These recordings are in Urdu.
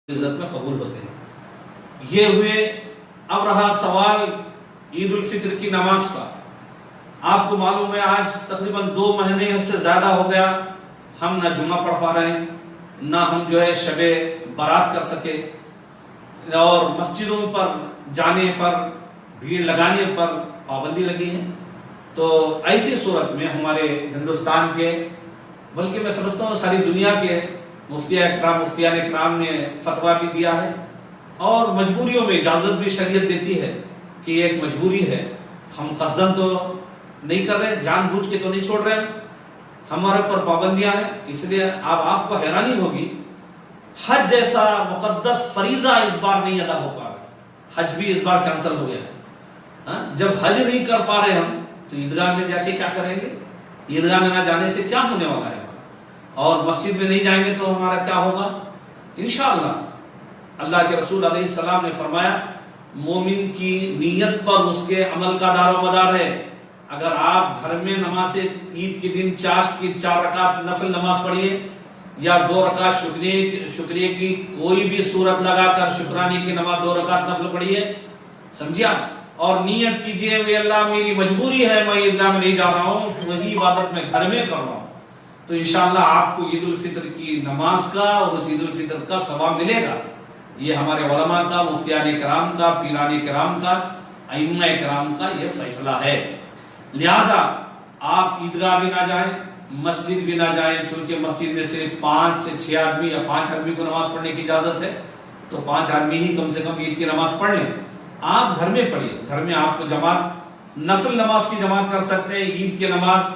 عزت میں قبول ہوتے ہیں۔ یہ ہوئے۔ اب رہا سوال عید الفطر کی نماز کا۔ آپ کو معلوم ہے آج تقریباً 2 مہینے سے زیادہ ہو گیا ہم نہ جمعہ پڑھ پا رہے ہیں، نہ ہم شب برات کر سکے، اور مسجدوں پر جانے پر، بھیڑ لگانے پر پابندی لگی ہے۔ تو ایسی صورت میں ہمارے ہندوستان کے، بلکہ میں سمجھتا ہوں ساری دنیا کے مفتیان اکرام نے فتویٰ بھی دیا ہے، اور مجبوریوں میں اجازت بھی شریعت دیتی ہے کہ یہ ایک مجبوری ہے۔ ہم قصداً تو نہیں کر رہے، جان بوجھ کے تو نہیں چھوڑ رہے، ہمارے اوپر پابندیاں ہیں۔ اس لیے اب آپ کو حیرانی ہوگی، حج جیسا مقدس فریضہ اس بار نہیں ادا ہو پا رہا، حج بھی اس بار کینسل ہو گیا ہے۔ جب حج نہیں کر پا رہے ہم تو عیدگاہ میں جا کے کیا کریں گے؟ عیدگاہ میں نہ جانے سے کیا ہونے والا ہے؟ اور مسجد میں نہیں جائیں گے تو ہمارا کیا ہوگا؟ انشاءاللہ اللہ کے رسول علیہ السلام نے فرمایا مومن کی نیت پر اس کے عمل کا دار و مدار ہے۔ اگر آپ گھر میں نماز عید کے دن چاشت کی 4 رکعت نفل نماز پڑھیے، یا 2 رکعت شکریہ کی کوئی بھی صورت لگا کر شکرانے کی نماز 2 رکعت نفل پڑھیے، سمجھیا، اور نیت کیجئے وے اللہ میری مجبوری ہے، میں عیدگاہ میں نہیں جا رہا ہوں، وہی عبادت میں گھر میں کر رہا ہوں، تو انشاءاللہ آپ کو عید الفطر کی نماز کا اور اس عید الفطر کا ثواب ملے گا۔ یہ ہمارے علماء کا، مفتیان اکرام کا، پیران اکرام کا، ائمہ اکرام کا یہ فیصلہ ہے۔ لہٰذا آپ عیدگاہ بھی نہ جائیں، مسجد بھی نہ جائیں، چونکہ مسجد میں صرف 5 سے 6 آدمی یا 5 آدمی کو نماز پڑھنے کی اجازت ہے، تو 5 آدمی ہی کم سے کم عید کی نماز پڑھ لیں۔ آپ گھر میں پڑھیے، گھر میں آپ کو جماعت، نفل نماز کی جماعت کر سکتے ہیں۔ عید کی نماز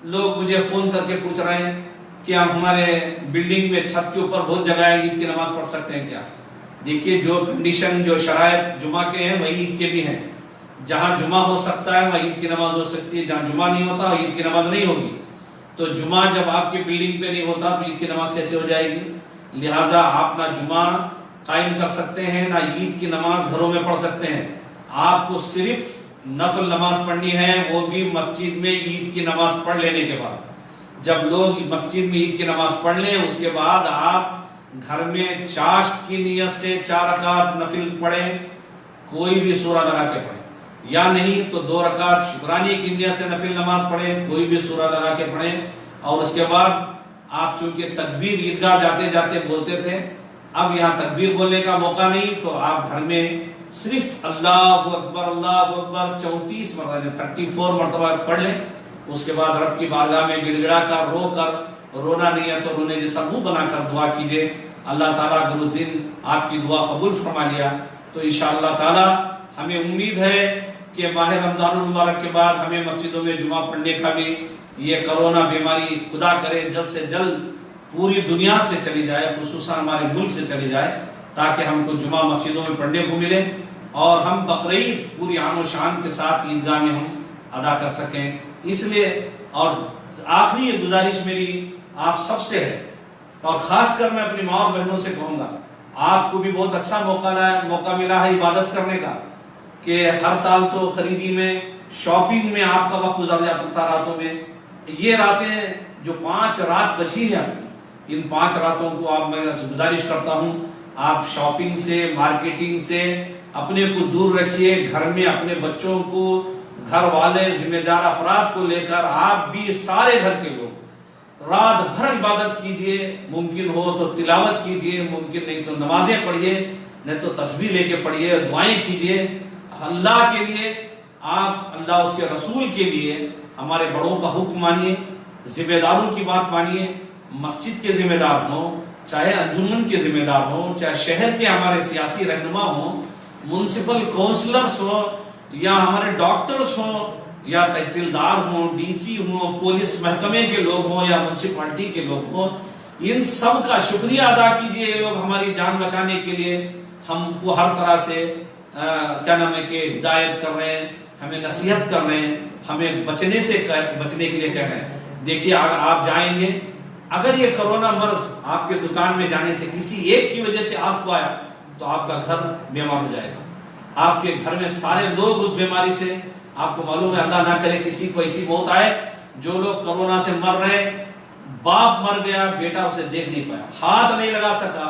لوگ مجھے فون کر کے پوچھ رہے ہیں کہ آپ ہمارے بلڈنگ میں چھت کے اوپر بہت جگہ ہے، عید کی نماز پڑھ سکتے ہیں کیا؟ دیکھیے جو کنڈیشن، جو شرائط جمعہ کے ہیں وہی عید کے بھی ہیں۔ جہاں جمعہ ہو سکتا ہے وہاں عید کی نماز ہو سکتی ہے، جہاں جمعہ نہیں ہوتا عید کی نماز نہیں ہوگی۔ تو جمعہ جب آپ کی بلڈنگ پہ نہیں ہوتا تو عید کی نماز کیسے ہو جائے گی؟ لہٰذا آپ نہ جمعہ قائم کر سکتے ہیں، نہ عید کی نماز گھروں میں پڑھ سکتے ہیں۔ آپ کو صرف نفل نماز پڑھنی ہے، وہ بھی مسجد میں عید کی نماز پڑھ لینے کے بعد۔ جب لوگ مسجد میں عید کی نماز پڑھ لیں اس کے بعد آپ گھر میں چاشت کی نیت سے 4 رکعت نفل پڑھیں، کوئی بھی سورہ لگا کے پڑھیں، یا نہیں تو 2 رکعت شکرانے کی نیت سے نفل نماز پڑھیں، کوئی بھی سورہ لگا کے پڑھیں۔ اور اس کے بعد آپ چونکہ تکبیر عیدگاہ جاتے جاتے بولتے تھے، اب یہاں تکبیر بولنے کا موقع نہیں، تو آپ گھر میں صرف اللہ اکبر 34 مرتبہ 34 مرتبہ پڑھ لیں۔ اس کے بعد رب کی بارگاہ میں گڑ گڑا کر، رو کر، رونا نہیں ہے تو رونے جیسا منہ بنا کر دعا کیجئے۔ اللہ تعالیٰ اگر اس دن آپ کی دعا قبول فرما لیا تو انشاءاللہ تعالیٰ ہمیں امید ہے کہ ماہ رمضان المبارک کے بعد ہمیں مسجدوں میں جمعہ پڑھنے کا بھی، یہ کرونا بیماری خدا کرے جلد سے جلد پوری دنیا سے چلی جائے، خصوصاً ہمارے ملک سے چلی جائے، تاکہ ہم کو جمعہ مسجدوں میں پڑھنے کو ملے، اور ہم بقرعید پوری عام و شان کے ساتھ عیدگاہ میں ہم ادا کر سکیں۔ اس لیے، اور آخری گزارش میری آپ سب سے ہے، اور خاص کر میں اپنی ماں اور بہنوں سے کہوں گا، آپ کو بھی بہت اچھا موقع ملا ہے عبادت کرنے کا، کہ ہر سال تو خریدی میں، شاپنگ میں آپ کا وقت گزر جاتا تھا راتوں میں۔ یہ راتیں جو 5 رات بچی ہیں آپ کی، ان 5 راتوں کو آپ، میں گزارش کرتا ہوں آپ شاپنگ سے، مارکیٹنگ سے اپنے کو دور رکھیے، گھر میں اپنے بچوں کو، گھر والے، ذمہ دار افراد کو لے کر آپ بھی، سارے گھر کے لوگ رات بھر عبادت کیجئے، ممکن ہو تو تلاوت کیجئے، ممکن نہیں تو نمازیں پڑھیے، نہیں تو تسبیح لے کے پڑھیے، دعائیں کیجئے اللہ کے لیے، آپ اللہ اس کے رسول کے لیے ہمارے بڑوں کا حکم مانیے، ذمہ داروں کی بات مانیے، مسجد کے ذمہ دار ہوں، چاہے انجمن کے ذمہ دار ہوں، چاہے شہر کے ہمارے سیاسی رہنما ہوں، میونسپل کونسلرز ہوں، یا ہمارے ڈاکٹرز ہوں، یا تحصیلدار ہوں، ڈی سی ہوں، پولیس محکمے کے لوگ ہوں، یا میونسپلٹی کے لوگ ہوں، ان سب کا شکریہ ادا کیجئے۔ یہ لوگ ہماری جان بچانے کے لیے ہم کو ہر طرح سے کیا نام ہے کہ ہدایت کر رہے ہیں، ہمیں نصیحت کر رہے ہیں، ہمیں بچنے کے لیے کہہ رہے ہیں۔ دیکھیے اگر آپ جائیں گے، اگر یہ کرونا مرض آپ کے دکان میں جانے سے کسی ایک کی وجہ سے آپ کو آیا تو آپ کا گھر بیمار ہو جائے گا، آپ کے گھر میں سارے لوگ اس بیماری سے، آپ کو معلوم ہے اللہ نہ کرے کسی کو ایسی موت آئے، جو لوگ کرونا سے مر رہے، باپ مر گیا، بیٹا اسے دیکھ نہیں پایا، ہاتھ نہیں لگا سکا،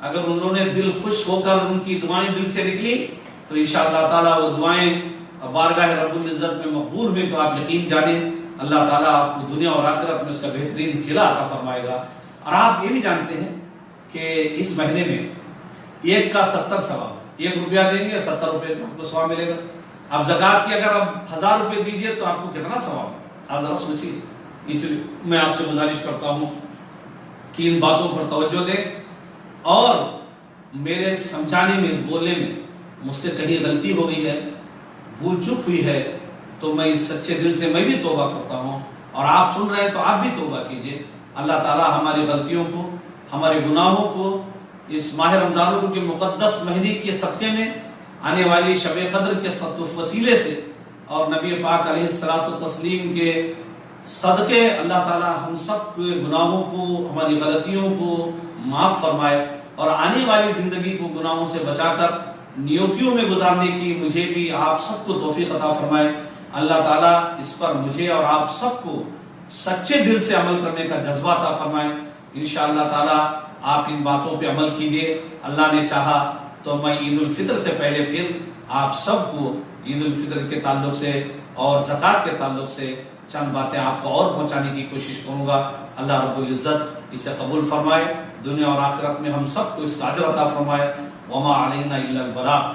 اگر انہوں نے دل خوش ہو کر ان کی دعائیں دل سے نکلی تو انشاءاللہ تعالیٰ وہ دعائیں بارگاہ رب العزت میں مقبول ہوئی تو آپ یقین جانیں اللہ تعالیٰ آپ کو دنیا اور آخرت میں اس کا بہترین صلہ عطا فرمائے گا۔ اور آپ یہ بھی جانتے ہیں کہ اس مہینے میں ایک کا 70 ثواب، 1 روپیہ دیں گے 70 روپے کا آپ کو ثواب ملے گا۔ اب زکوٰۃ کی اگر آپ 1000 روپے دیجئے تو آپ کو کتنا ثواب ہے، آپ ذرا سوچیے۔ اس لیے میں آپ سے گزارش کرتا ہوں کہ ان باتوں پر توجہ دیں، اور میرے سمجھانے میں، اس بولنے میں مجھ سے کہیں غلطی ہو گئی ہے، بھول چک ہوئی ہے، تو میں اس سچے دل سے میں بھی توبہ کرتا ہوں، اور آپ سن رہے ہیں تو آپ بھی توبہ کیجئے۔ اللہ تعالیٰ ہماری غلطیوں کو، ہمارے گناہوں کو اس ماہ رمضان کے مقدس مہینے کے صدقے میں آنے والی شب قدر کے وسیلے سے اور نبی پاک علیہ الصلوۃ والتسلیم کے صدقے اللہ تعالیٰ ہم سب کے گناہوں کو، ہماری غلطیوں کو معاف فرمائے، اور آنے والی زندگی کو گناہوں سے بچا کر نیکیوں میں گزارنے کی مجھے بھی آپ سب کو توفیق عطا فرمائے۔ اللہ تعالیٰ اس پر مجھے اور آپ سب کو سچے دل سے عمل کرنے کا جذبہ عطا فرمائے۔ انشاءاللہ تعالیٰ آپ ان باتوں پہ عمل کیجئے۔ اللہ نے چاہا تو میں عید الفطر سے پہلے پھر آپ سب کو عید الفطر کے تعلق سے اور زکوٰۃ کے تعلق سے چند باتیں آپ کو اور پہنچانے کی کوشش کروں گا۔ اللہ رب العزت اسے قبول فرمائے، دنیا اور آخرت میں ہم سب کو اس کا اجر عطا فرمائے۔ وما علینا الا البلاغ۔